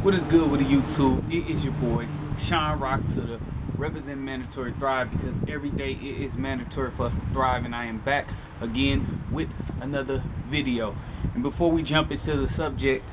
What is good with the YouTube? It is your boy, Sean Rock to the Represent Mandatory Thrive, because every day it is mandatory for us to thrive, and I am back again with another video. And before we jump into the subject,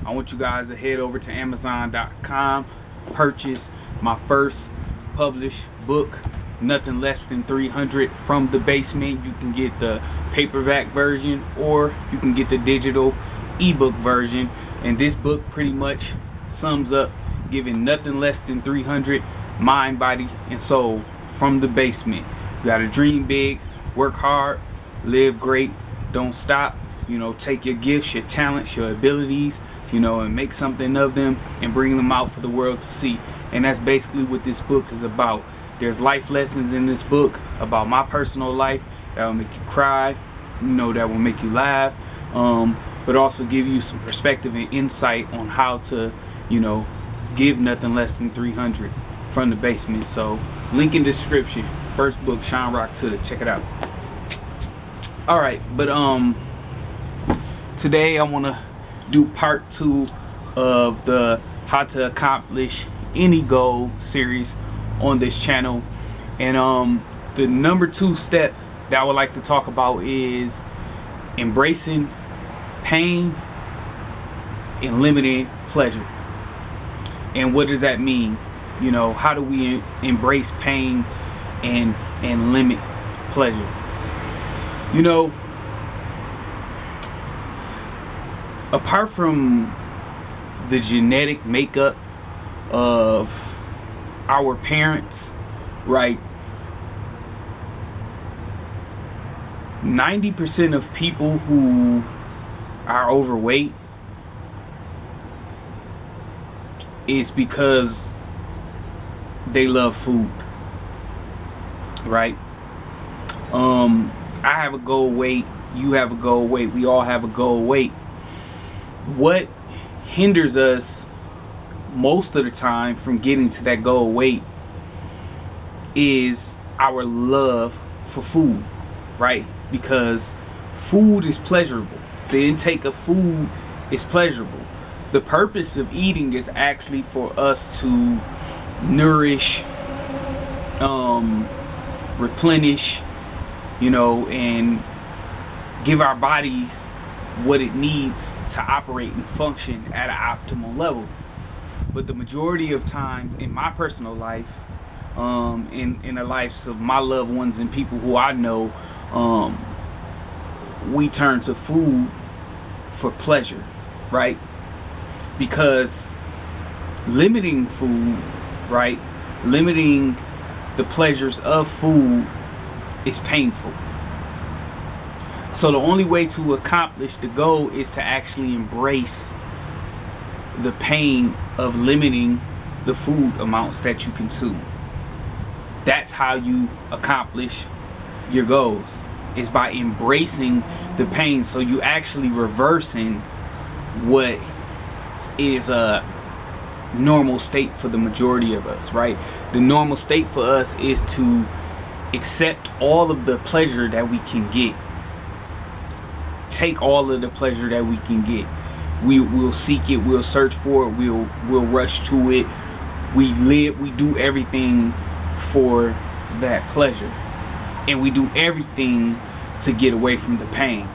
I want you guys to head over to Amazon.com, purchase my first published book, Nothing Less Than 300 From the Basement. You can get the paperback version or you can get the digital ebook version, and this book pretty much sums up giving nothing less than 300 mind, body, and soul from the basement. You gotta dream big, work hard, live great, don't stop. Take your gifts, your talents, your abilities, and make something of them and bring them out for the world to see. And that's basically what this book is about. There's life lessons in this book about my personal life that will make you cry, that will make you laugh, but also give you some perspective and insight on how to give nothing less than 300 from the basement. So link in description. First book, Sean Rock to the, check it out. All right, but today I want to do part 2 of the How to Accomplish Any Goal series on this channel. And the number 2 step that I would like to talk about is embracing pain and limiting pleasure. And what does that mean? How do we embrace pain and limit pleasure? Apart from the genetic makeup of our parents, right? 90% of people who are overweight is because they love food, right? I have a goal weight, you have a goal weight, we all have a goal weight. What hinders us most of the time from getting to that goal weight is our love for food, right? Because food is pleasurable. The intake of food is pleasurable. The purpose of eating is actually for us to nourish, replenish, and give our bodies what it needs to operate and function at an optimal level. But the majority of time in my personal life, in the lives of my loved ones and people who I know, we turn to food for pleasure, right? Because limiting food, right? Limiting the pleasures of food is painful. So the only way to accomplish the goal is to actually embrace the pain of limiting the food amounts that you consume. That's how you accomplish your goals, is by embracing the pain. So you actually reversing what is a normal state for the majority of us, right? The normal state for us is to accept all of the pleasure that we can get. Take all of the pleasure that we can get. We'll seek it, we'll search for it, we'll rush to it. We do everything for that pleasure. And we do everything to get away from the pain.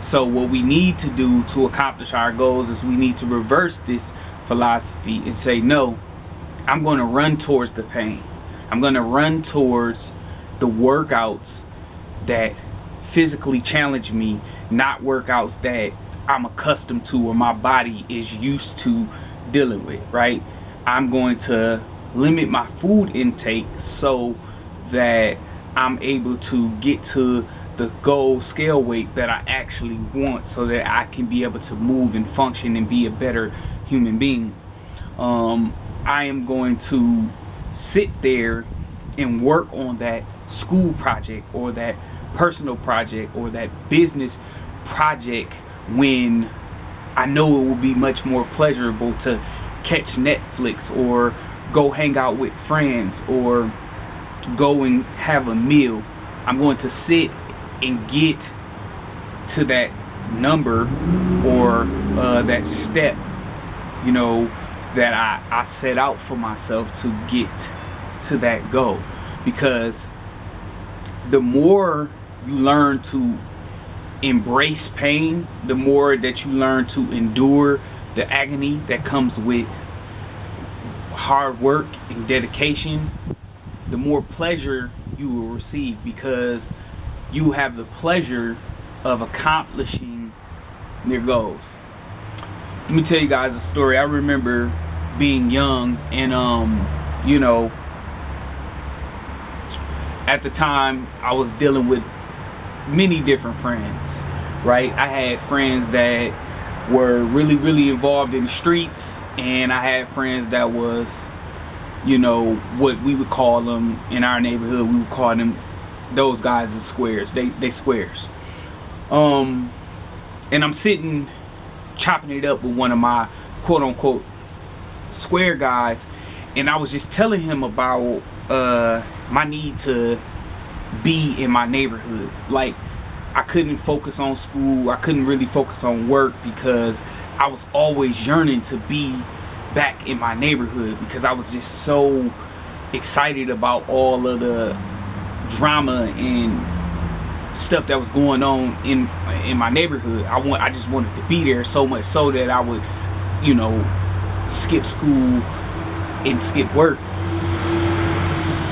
So what we need to do to accomplish our goals is we need to reverse this philosophy and say, no, I'm going to run towards the pain. I'm going to run towards the workouts that physically challenge me, not workouts that I'm accustomed to or my body is used to dealing with, right? I'm going to limit my food intake so that I'm able to get to the goal scale weight that I actually want, so that I can be able to move and function and be a better human being. I am going to sit there and work on that school project or that personal project or that business project when I know it will be much more pleasurable to catch Netflix or go hang out with friends or go and have a meal. I'm going to sit and get to that number or that step, that I set out for myself to get to that goal. Because the more you learn to embrace pain, the more that you learn to endure the agony that comes with hard work and dedication, the more pleasure you will receive, because you have the pleasure of accomplishing your goals. Let me tell you guys a story. I remember being young, and you know, at the time I was dealing with many different friends, right? I had friends that were really involved in the streets, and I had friends that was, you know, what we would call them in our neighborhood, we would call them, those guys are squares. They squares. And I'm sitting chopping it up with one of my quote unquote square guys, and I was just telling him about my need to be in my neighborhood. Like, I couldn't focus on school, I couldn't really focus on work, because I was always yearning to be back in my neighborhood, because I was just so excited about all of the drama and stuff that was going on in my neighborhood. I just wanted to be there, so much so that I would, you know, skip school and skip work.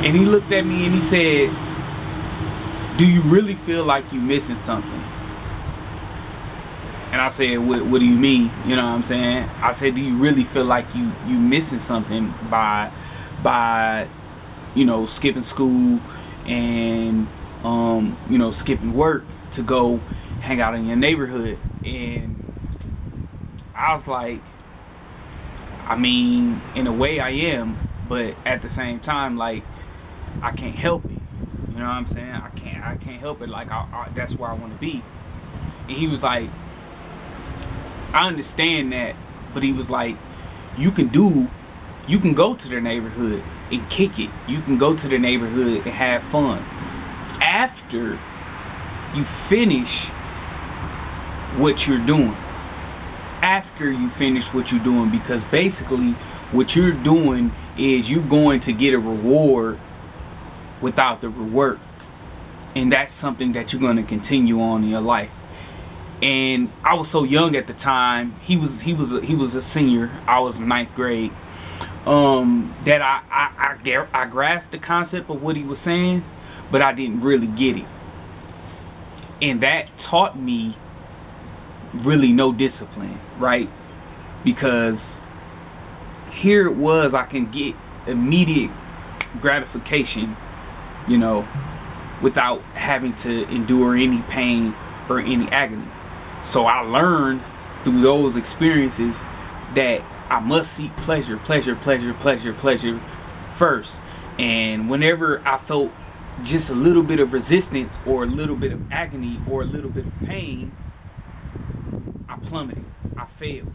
And he looked at me and he said, "Do you really feel like you missing something?" And I said, what do you mean? You know what I'm saying? I said, do you really feel like you missing something by you know, skipping school and you know, skipping work to go hang out in your neighborhood? And I was like, I mean, in a way I am, but at the same time, like, I can't help it. You know what I'm saying? I can't help it. Like, that's where I want to be. And he was like, I understand that, but he was like, you can go to the neighborhood and kick it. You can go to the neighborhood and have fun after you finish what you're doing. After you finish what you're doing, because basically what you're doing is you're going to get a reward without the reward, and that's something that you're going to continue on in your life. And I was so young at the time. He was a senior. I was ninth grade. That I grasped the concept of what he was saying, but I didn't really get it. And that taught me really no discipline, right? Because here it was, I can get immediate gratification, you know, without having to endure any pain or any agony. So I learned through those experiences that I must seek pleasure first. And whenever I felt just a little bit of resistance or a little bit of agony or a little bit of pain, I plummeted. I failed,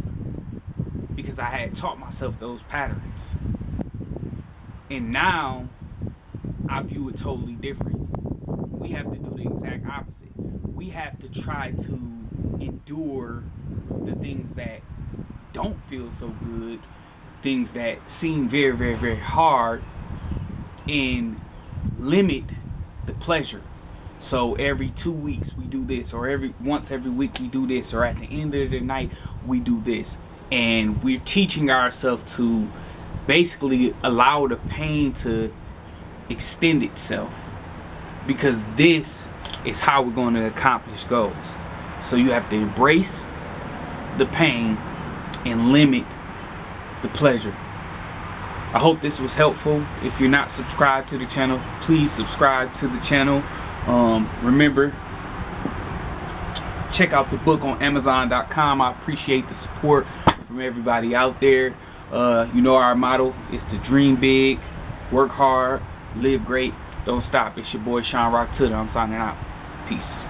because I had taught myself those patterns. And now I view it totally different. We have to do the exact opposite. We have to try to endure the things that don't feel so good, things that seem very hard, and limit the pleasure. So every 2 weeks we do this, or once every week we do this, or at the end of the night we do this. And we're teaching ourselves to basically allow the pain to extend itself, because this is how we're going to accomplish goals. So you have to embrace the pain and limit the pleasure. I hope this was helpful. If you're not subscribed to the channel, please subscribe to the channel. Remember, check out the book on Amazon.com. I appreciate the support from everybody out there. You know, our motto is to dream big, work hard, live great, don't stop. It's your boy Sean Rock Tudor. I'm signing out. Peace.